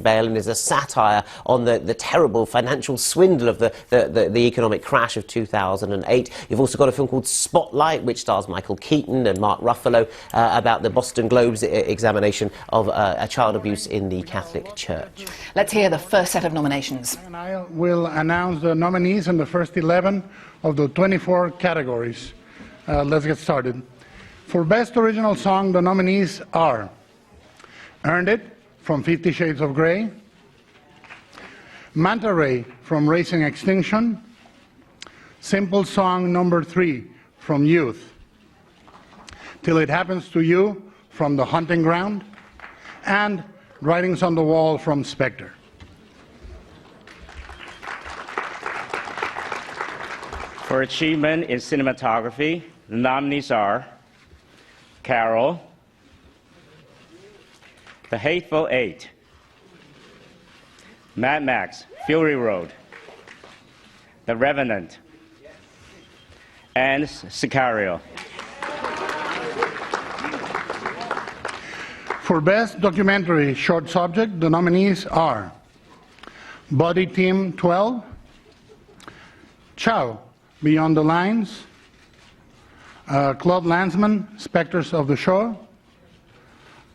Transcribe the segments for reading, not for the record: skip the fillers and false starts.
from BALE and is a satire on the terrible financial swindle of the economic crash of 2008. You've also got a film called Spotlight, which stars Michael Keaton and Mark Ruffalo, about the Boston Globe's examination of child abuse in the Catholic Church. Let's hear the first set of nominations. And I will announce the nominees in the first 11 of the 24 categories. Let's get started. For Best Original Song, the nominees are Earned It from 50 Shades of Grey, Manta Ray from Racing Extinction, Simple Song Number 3 from Youth, Till It Happens to You from The Hunting Ground, and Writings on the Wall from Spectre. For achievement in cinematography, the nominees are Carol, The Hateful Eight, Mad Max, Fury Road, The Revenant, and Sicario. For Best Documentary Short Subject, the nominees are Body Team 12, Ciao, Beyond the Lines, Claude Lanzmann, Spectres of the Show,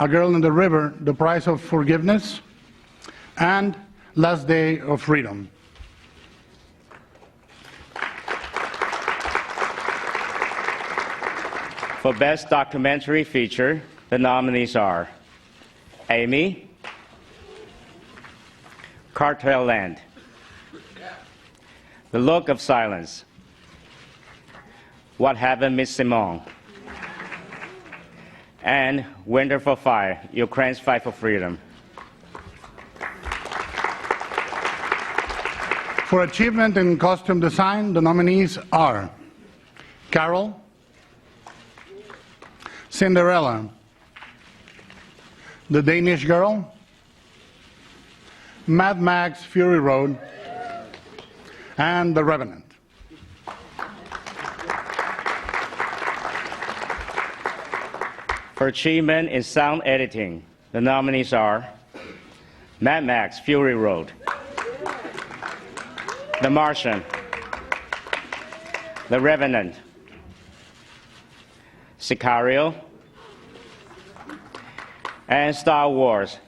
A Girl in the River, The Price of Forgiveness, and Last Day of Freedom. For Best Documentary Feature, the nominees are Amy, Cartel Land, The Look of Silence, What Happened Miss Simone, and Winter for Fire, Ukraine's Fight for Freedom. For achievement in costume design, the nominees are Carol, Cinderella, The Danish Girl, Mad Max Fury Road, and The Revenant. For achievement in sound editing, the nominees are Mad Max Fury Road, The Martian, The Revenant, Sicario, and Star Wars,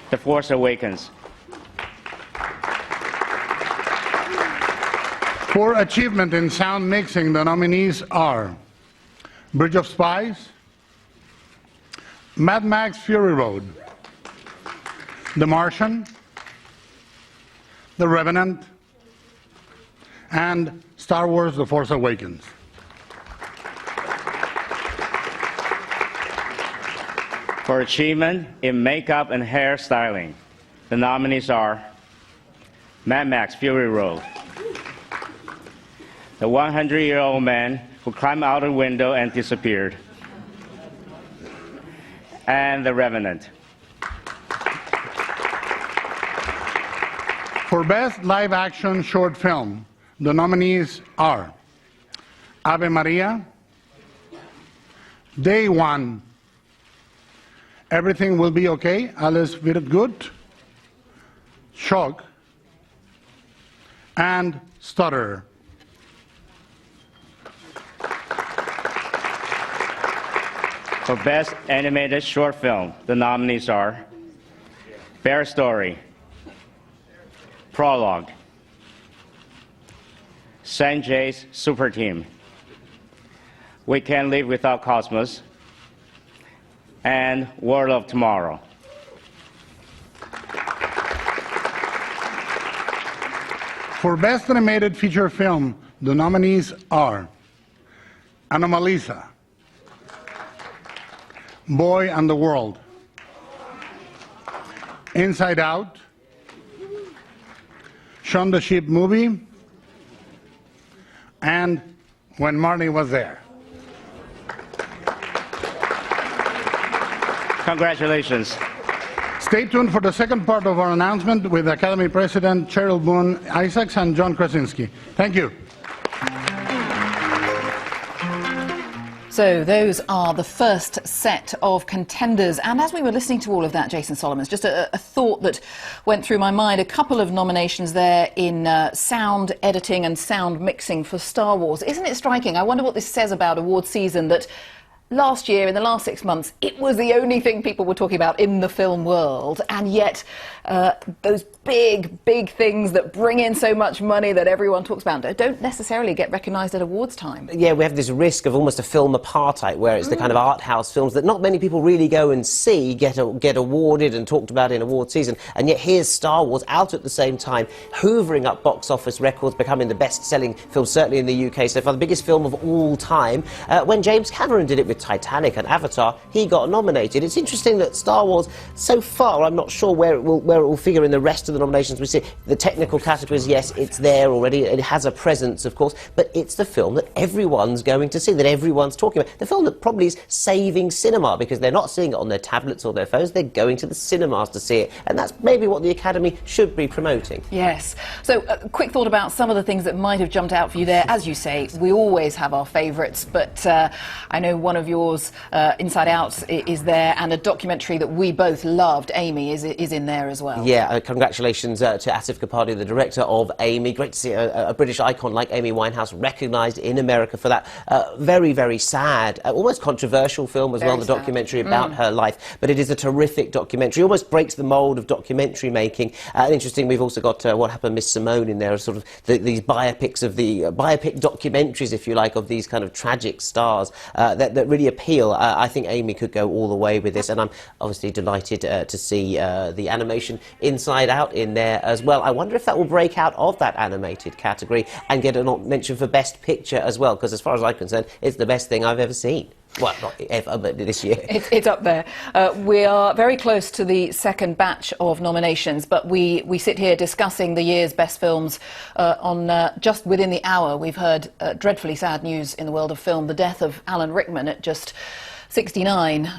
The Force Awakens. For achievement in sound mixing, the nominees are Bridge of Spies, Mad Max Fury Road, The Martian, The Revenant, and Star Wars The Force Awakens. For achievement in makeup and hair styling, the nominees are Mad Max Fury Road, The 100-Year-Old Man Who Climbed Out a Window and Disappeared, and The Revenant. For Best Live Action Short Film, the nominees are Ave Maria, Day One, Everything Will Be Okay, Alles wird gut, Shock, and Stutterer. For Best Animated Short Film, the nominees are Bear Story, Prologue, Sanjay's Super Team, We Can't Live Without Cosmos, and World of Tomorrow. For Best Animated Feature Film, the nominees are Anomalisa, Boy and the World, Inside Out, Shaun the Sheep Movie, and When Marnie Was There. Congratulations. Stay tuned for the second part of our announcement with Academy President Cheryl Boone Isaacs and John Krasinski. Thank you. So those are the first set of contenders. And as we were listening to all of that, Jason Solomons, just a thought that went through my mind. A couple of nominations there in sound editing and sound mixing for Star Wars. Isn't it striking? I wonder what this says about award season, that last year, in the last 6 months, it was the only thing people were talking about in the film world, and yet those big things that bring in so much money that everyone talks about don't necessarily get recognised at awards time. Yeah, we have this risk of almost a film apartheid, where it's the kind of art house films that not many people really go and see get awarded and talked about in award season, and yet here's Star Wars out at the same time, hoovering up box office records, becoming the best-selling film, certainly in the UK so far, the biggest film of all time. When James Cameron did it with Titanic and Avatar, he got nominated. It's interesting that Star Wars, so far, I'm not sure where it will figure in the rest of the nominations we see. The technical categories, yes, it's there already. It has a presence, of course, but it's the film that everyone's going to see, that everyone's talking about. The film that probably is saving cinema, because they're not seeing it on their tablets or their phones, they're going to the cinemas to see it, and that's maybe what the Academy should be promoting. Yes. So, a quick thought about some of the things that might have jumped out for you there. As you say, we always have our favourites, but I know one of yours, Inside Out, is there, and a documentary that we both loved, Amy, is in there as well. Yeah, congratulations to Asif Kapadia, the director of Amy. Great to see a British icon like Amy Winehouse recognised in America for that very sad, almost controversial film as well, the documentary about her life. But it is a terrific documentary, almost breaks the mould of documentary making. Interesting, we've also got What Happened Miss Simone in there, sort of these biopics of the biopic documentaries, if you like, of these kind of tragic stars that really appeal. I think Amy could go all the way with this, and I'm obviously delighted to see the animation Inside Out in there as well. I wonder if that will break out of that animated category and get a mention for Best Picture as well, because as far as I'm concerned, it's the best thing I've ever seen. Well, not ever, but this year. It's up there. We are very close to the second batch of nominations, but we sit here discussing the year's best films on just within the hour. We've heard dreadfully sad news in the world of film, the death of Alan Rickman at just 69.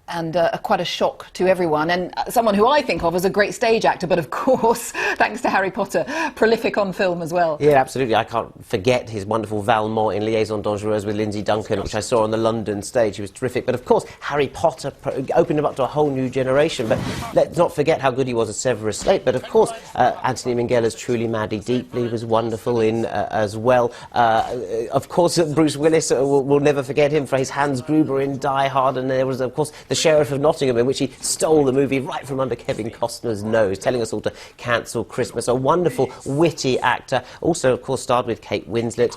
And quite a shock to everyone, and someone who I think of as a great stage actor, but of course, thanks to Harry Potter, prolific on film as well. Yeah, absolutely. I can't forget his wonderful Valmont in Liaison Dangereuse with Lindsay Duncan, which I saw on the London stage. He was terrific. But of course, Harry Potter opened him up to a whole new generation. But let's not forget how good he was as Severus Snape. But of course, Anthony Minghella's Truly Madly Deeply was wonderful in as well. Of course, Bruce Willis, we'll never forget him for his Hans Gruber in Die Hard. And there was, of course, the Sheriff of Nottingham, in which he stole the movie right from under Kevin Costner's nose, telling us all to cancel Christmas. A wonderful, witty actor. Also, of course, starred with Kate Winslet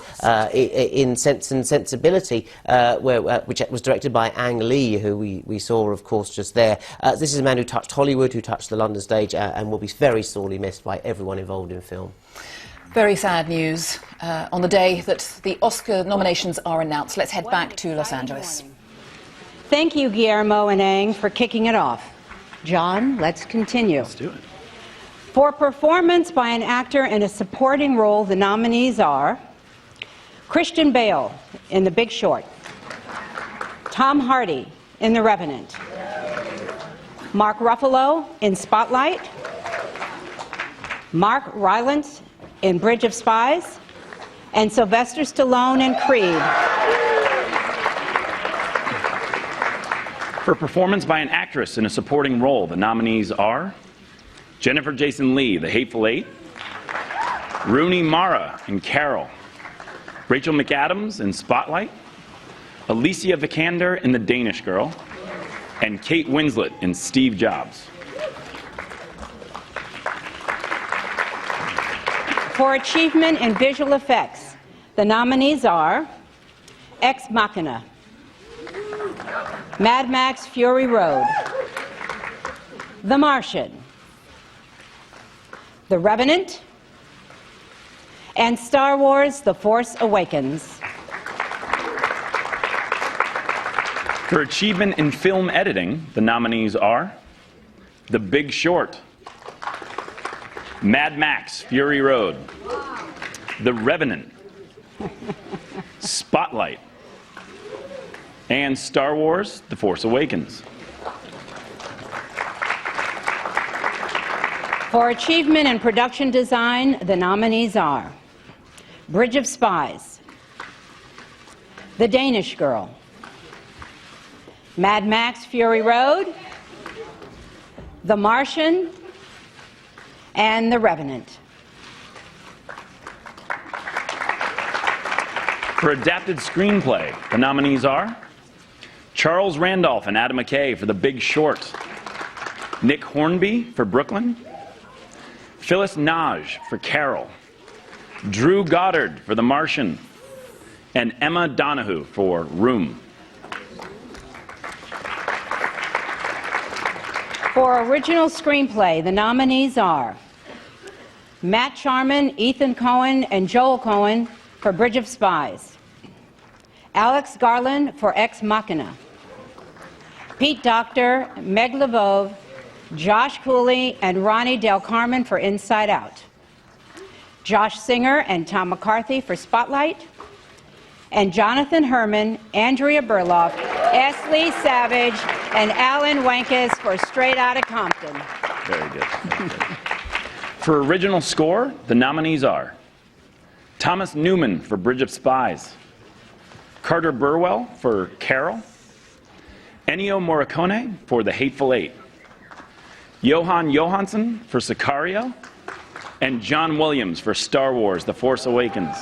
in Sense and Sensibility, which was directed by Ang Lee, who we saw, of course, just there. This is a man who touched Hollywood, who touched the London stage, and will be very sorely missed by everyone involved in film. Very sad news on the day that the Oscar nominations are announced. Let's head back to Los Angeles. Thank you, Guillermo and Ang, for kicking it off. John, let's continue. Let's do it. For performance by an actor in a supporting role, the nominees are Christian Bale in The Big Short, Tom Hardy in The Revenant, Mark Ruffalo in Spotlight, Mark Rylance in Bridge of Spies, and Sylvester Stallone in Creed. For performance by an actress in a supporting role, the nominees are Jennifer Jason Leigh, The Hateful Eight, Rooney Mara in Carol, Rachel McAdams in Spotlight, Alicia Vikander in The Danish Girl, and Kate Winslet in Steve Jobs. For achievement in visual effects, the nominees are Ex Machina, Mad Max Fury Road, The Martian, The Revenant, and Star Wars: The Force Awakens. For achievement in film editing, the nominees are The Big Short, Mad Max Fury Road, The Revenant, Spotlight, and Star Wars: The Force Awakens. For achievement in production design, the nominees are Bridge of Spies, The Danish Girl, Mad Max Fury Road, The Martian, and The Revenant. For adapted screenplay, the nominees are Charles Randolph and Adam McKay for The Big Short, Nick Hornby for Brooklyn, Phyllis Naj for Carol, Drew Goddard for The Martian, and Emma Donahue for Room. For original screenplay, the nominees are Matt Charman, Ethan Cohen, and Joel Cohen for Bridge of Spies, Alex Garland for Ex Machina, Pete Docter, Meg Levove, Josh Cooley, and Ronnie Del Carmen for Inside Out, Josh Singer and Tom McCarthy for Spotlight, and Jonathan Herman, Andrea Burloff, Esley Savage, and Alan Wankes for Straight Outta Compton. Very good. For original score, the nominees are Thomas Newman for Bridge of Spies, Carter Burwell for Carol, Ennio Morricone for The Hateful Eight, Johan Johansson for Sicario, and John Williams for Star Wars: The Force Awakens.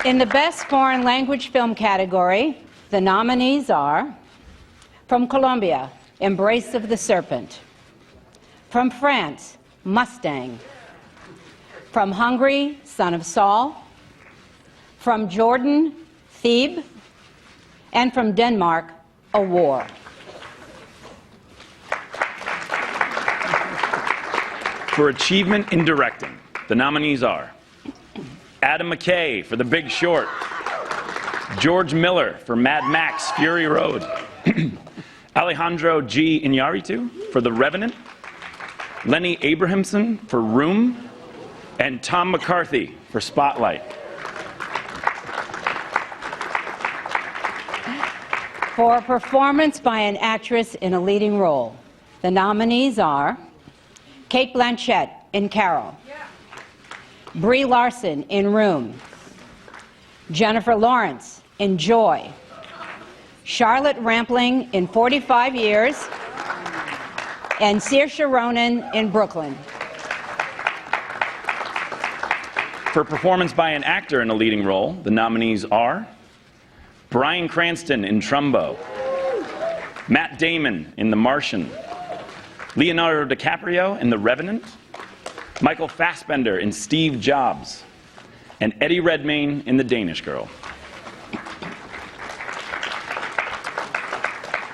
In the Best Foreign Language Film category, the nominees are from Colombia, Embrace of the Serpent, from France, Mustang, from Hungary, Son of Saul, from Jordan, Thebe, and from Denmark, A War. For achievement in directing, the nominees are Adam McKay for The Big Short, George Miller for Mad Max Fury Road, Alejandro G. Iñárritu for The Revenant, Lenny Abrahamson for Room, and Tom McCarthy for Spotlight. For a performance by an actress in a leading role, the nominees are Cate Blanchett in Carol, Brie Larson in Room, Jennifer Lawrence in Joy, Charlotte Rampling in 45 Years, and Saoirse Ronan in Brooklyn. For performance by an actor in a leading role, the nominees are Bryan Cranston in Trumbo, Matt Damon in The Martian, Leonardo DiCaprio in The Revenant, Michael Fassbender in Steve Jobs, and Eddie Redmayne in The Danish Girl.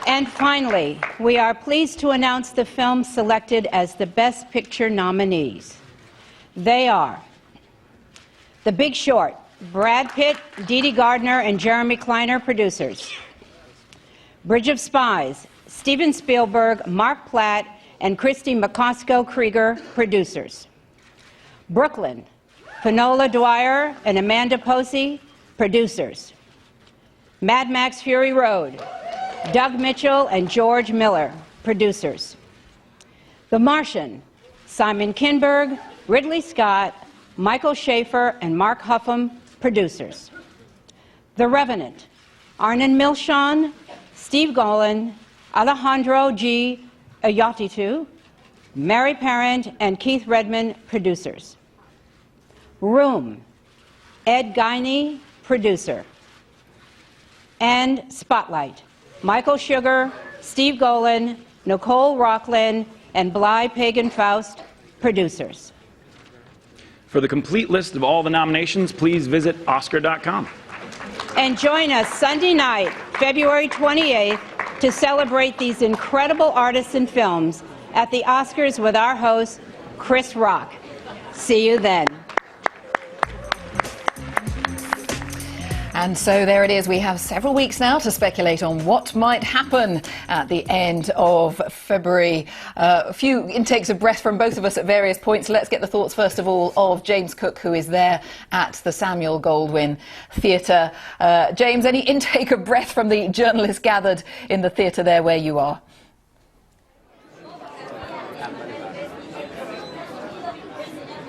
And finally, we are pleased to announce the films selected as the Best Picture nominees. They are The Big Short, Brad Pitt, Dede Gardner, and Jeremy Kleiner, producers. Bridge of Spies, Steven Spielberg, Mark Platt, and Christy McCosco Krieger, producers. Brooklyn, Finola Dwyer and Amanda Posey, producers. Mad Max Fury Road, Doug Mitchell and George Miller, producers. The Martian, Simon Kinberg, Ridley Scott, Michael Schaefer, and Mark Huffam, producers. The Revenant, Arnon Milchan, Steve Golan, Alejandro G. Iñárritu, Mary Parent, and Keith Redman, producers. Room, Ed Guiney, producer. And Spotlight, Michael Sugar, Steve Golan, Nicole Rockland, and Bly Pagan Faust, producers. For the complete list of all the nominations, please visit Oscar.com. And join us Sunday night, February 28th, to celebrate these incredible artists and films at the Oscars with our host, Chris Rock. See you then. And so there it is. We have several weeks now to speculate on what might happen at the end of February. A few intakes of breath from both of us at various points. Let's get the thoughts, first of all, of James Cook, who is there at the Samuel Goldwyn Theatre. James, any intake of breath from the journalists gathered in the theatre there where you are?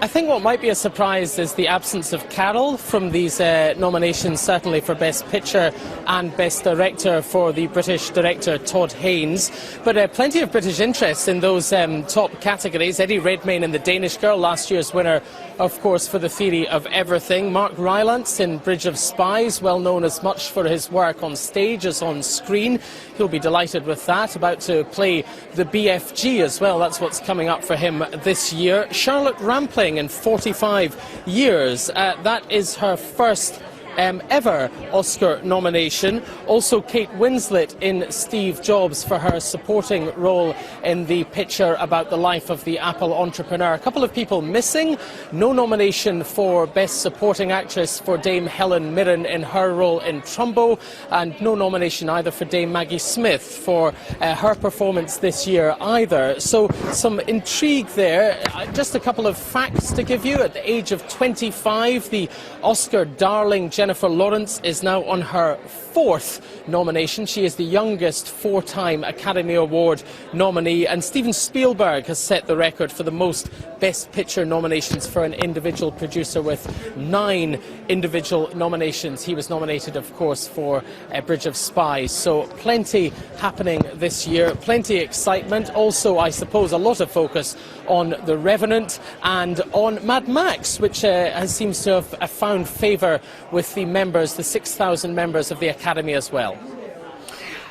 I think what might be a surprise is the absence of Carol from these nominations, certainly for Best Picture and Best Director for the British director Todd Haynes. But plenty of British interest in those top categories. Eddie Redmayne in The Danish Girl, last year's winner, of course, for The Theory of Everything. Mark Rylance in Bridge of Spies, well known as much for his work on stage as on screen. He'll be delighted with that. About to play the BFG as well. That's what's coming up for him this year. Charlotte Rampling in 45 years. That is her first ever Oscar nomination. Also Kate Winslet in Steve Jobs for her supporting role in the picture about the life of the Apple entrepreneur. A couple of people missing. No nomination for Best Supporting Actress for Dame Helen Mirren in her role in Trumbo, and no nomination either for Dame Maggie Smith for her performance this year either. So some intrigue there. Just a couple of facts to give you. At the age of 25, the Oscar darling Jennifer Lawrence is now on her fourth nomination. She is the youngest four-time Academy Award nominee, and Steven Spielberg has set the record for the most Best Picture nominations for an individual producer with 9 individual nominations. He was nominated, of course, for Bridge of Spies. So plenty happening this year, plenty excitement. Also, I suppose, a lot of focus on The Revenant and on Mad Max, which seems to have found favour with the members, the 6,000 members of the Academy as well.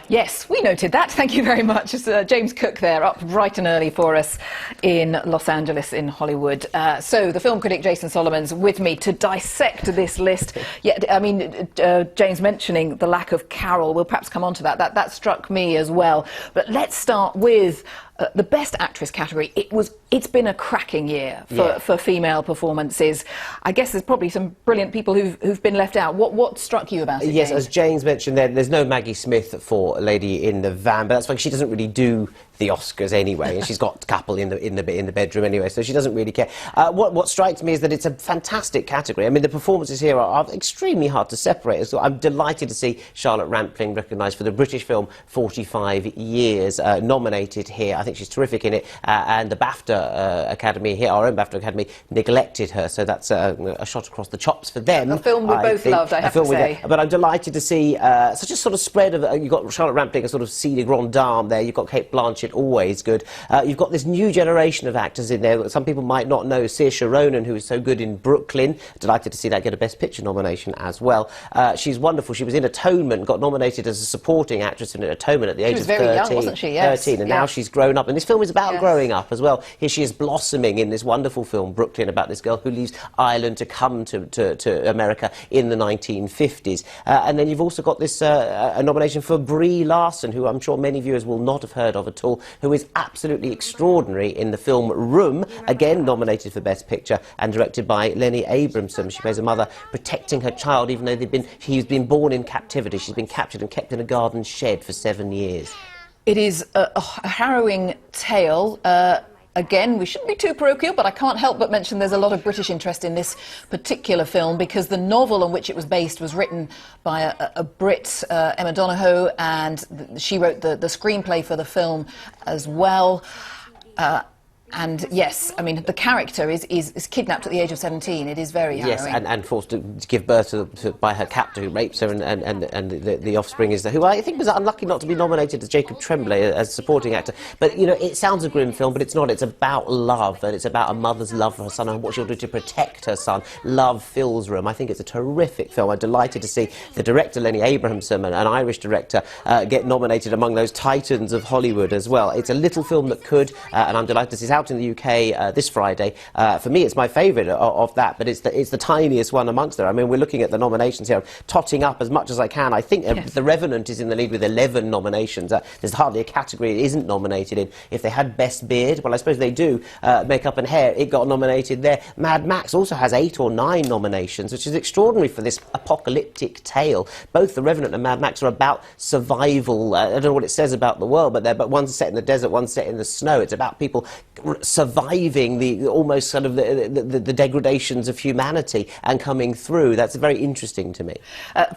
Yes, we noted that. Thank you very much. James Cook there, up bright and early for us in Los Angeles, in Hollywood. So the film critic Jason Solomon's with me to dissect this list. Yeah, I mean, James mentioning the lack of Carol. We'll perhaps come on to that. That struck me as well. But let's start with the Best Actress category. It's been a cracking year for female performances. I guess there's probably some brilliant people who've been left out. What struck you about it? Yes, James? as James mentioned, there's no Maggie Smith for Lady in the Van, but that's why she doesn't really do the Oscars anyway, and she's got a couple in the bedroom anyway, so she doesn't really care. What strikes me is that it's a fantastic category. I mean, the performances here are extremely hard to separate. So I'm delighted to see Charlotte Rampling recognised for the British film 45 Years, nominated here. I think she's terrific in it, and the BAFTA Academy here, our own BAFTA Academy, neglected her, so that's a shot across the chops for them. A film we both loved, I have to say. But I'm delighted to see such a sort of spread of... you've got Charlotte Rampling, a sort of Cine Grande Dame there, you've got Kate Blanchett, always good. You've got this new generation of actors in there that some people might not know. Saoirse Ronan, who is so good in Brooklyn. Delighted to see that get a Best Picture nomination as well. She's wonderful. She was in Atonement, got nominated as a supporting actress in Atonement at the age of 13. She was very young, wasn't she? Yes. 13, and now she's grown up. And this film is about growing up as well. Here she is blossoming in this wonderful film, Brooklyn, about this girl who leaves Ireland to come to America in the 1950s. And then you've also got this a nomination for Brie Larson, who I'm sure many viewers will not have heard of at all, who is absolutely extraordinary in the film Room, again nominated for Best Picture, and directed by Lenny Abramson. She plays a mother protecting her child, even though he's been born in captivity. She's been captured and kept in a garden shed for 7 years. It is a harrowing tale. Again, we shouldn't be too parochial, but I can't help but mention there's a lot of British interest in this particular film because the novel on which it was based was written by a Brit, Emma Donohoe, and she wrote the screenplay for the film as well. And yes, I mean, the character is kidnapped at the age of 17. It is very harrowing. Yes, and forced to give birth by her captor who rapes her, and the offspring is who I think was unlucky not to be nominated as Jacob Tremblay as supporting actor. But, you know, it sounds a grim film, but it's not. It's about love, and it's about a mother's love for her son and what she'll do to protect her son. Love fills room. I think it's a terrific film. I'm delighted to see the director, Lenny Abramson, an Irish director, get nominated among those titans of Hollywood as well. It's a little film that could, and I'm delighted to see it's out in the UK this Friday. For me, it's my favourite of that, but it's the tiniest one amongst them. I mean, we're looking at the nominations here, totting up as much as I can. I think The Revenant is in the lead with 11 nominations. There's hardly a category it isn't nominated in. If they had Best Beard, well, I suppose they do, makeup and hair, it got nominated there. Mad Max also has 8 or 9 nominations, which is extraordinary for this apocalyptic tale. Both The Revenant and Mad Max are about survival. I don't know what it says about the world, but one's set in the desert, one's set in the snow. It's about people surviving the almost sort of the degradations of humanity and coming through. That's very interesting to me.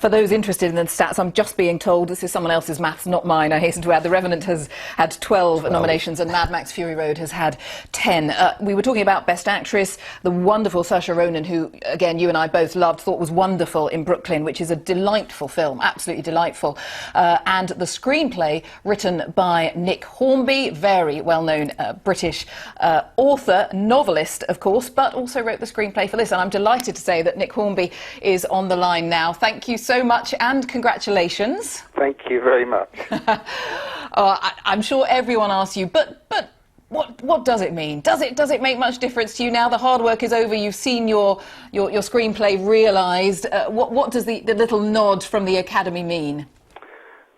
For those interested in the stats, I'm just being told, this is someone else's maths, not mine, I hasten to add, The Revenant has had 12 nominations and Mad Max Fury Road has had 10. We were talking about Best Actress, the wonderful Saoirse Ronan, who, again, you and I both loved, thought was wonderful in Brooklyn, which is a delightful film, absolutely delightful. And the screenplay written by Nick Hornby, very well-known British author, novelist, of course, but also wrote the screenplay for this. And I'm delighted to say that Nick Hornby is on the line now. Thank you so much and congratulations. Thank you very much. I'm sure everyone asks you, but what does it mean? Does it make much difference to you now? The hard work is over. You've seen your screenplay realised. What does the little nod from the Academy mean?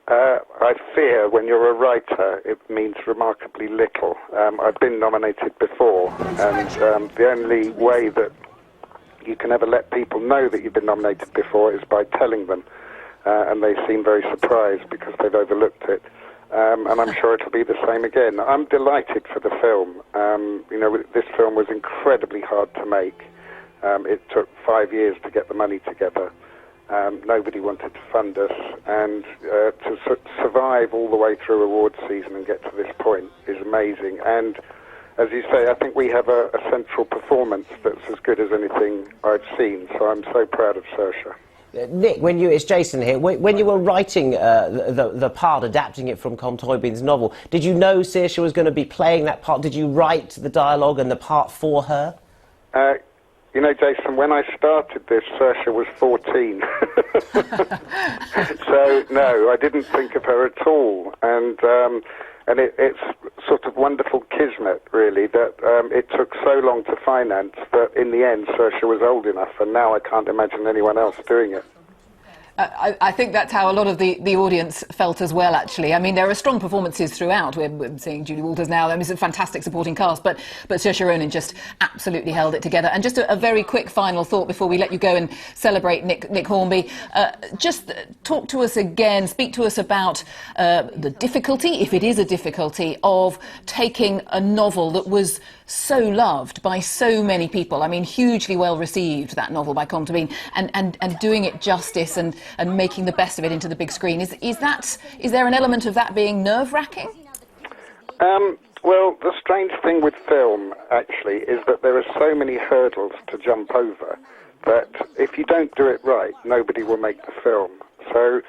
I fear when you're a writer, it means remarkably little. I've been nominated before, and the only way that you can ever let people know that you've been nominated before is by telling them, and they seem very surprised because they've overlooked it. And I'm sure it'll be the same again. I'm delighted for the film. You know, this film was incredibly hard to make. It took 5 years to get the money together. Nobody wanted to fund us, and to survive all the way through awards season and get to this point is amazing. And as you say, I think we have a central performance that's as good as anything I've seen, so I'm so proud of Saoirse. Nick, it's Jason here. When you were writing the part, adapting it from Compton's novel, did you know Saoirse was going to be playing that part? Did you write the dialogue and the part for her? You know, Jason, when I started this, Saoirse was 14. So, no, I didn't think of her at all. And it's sort of wonderful kismet, really, that it took so long to finance that in the end Saoirse was old enough, and now I can't imagine anyone else doing it. I think that's how a lot of the audience felt as well, actually. I mean, there are strong performances throughout. We're seeing Julie Walters now. I mean, it's a fantastic supporting cast, but Saoirse Ronan just absolutely held it together. And just a very quick final thought before we let you go and celebrate Nick Hornby. Just talk to us again, speak to us about the difficulty, if it is a difficulty, of taking a novel that was so loved by so many people. I mean, hugely well received, that novel by COMPTON, and doing it justice and making the best of it into the big screen. Is there an element of that being nerve-wracking? Well, the strange thing with film, actually, is that there are so many hurdles to jump over that if you don't do it right, nobody will make the film. So,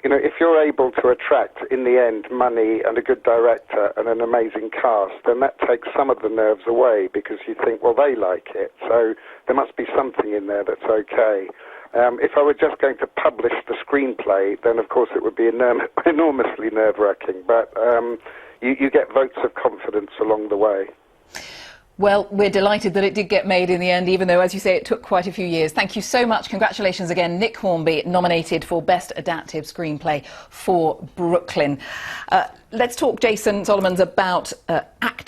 you know, if you're able to attract, in the end, money and a good director and an amazing cast, then that takes some of the nerves away because you think, well, they like it, so there must be something in there that's okay. If I were just going to publish the screenplay, then of course it would be enormously nerve-wracking, but you get votes of confidence along the way. Well, we're delighted that it did get made in the end, even though, as you say, it took quite a few years. Thank you so much. Congratulations again. Nick Hornby, nominated for Best Adaptive Screenplay for Brooklyn. Let's talk, Jason Solomons, about ACT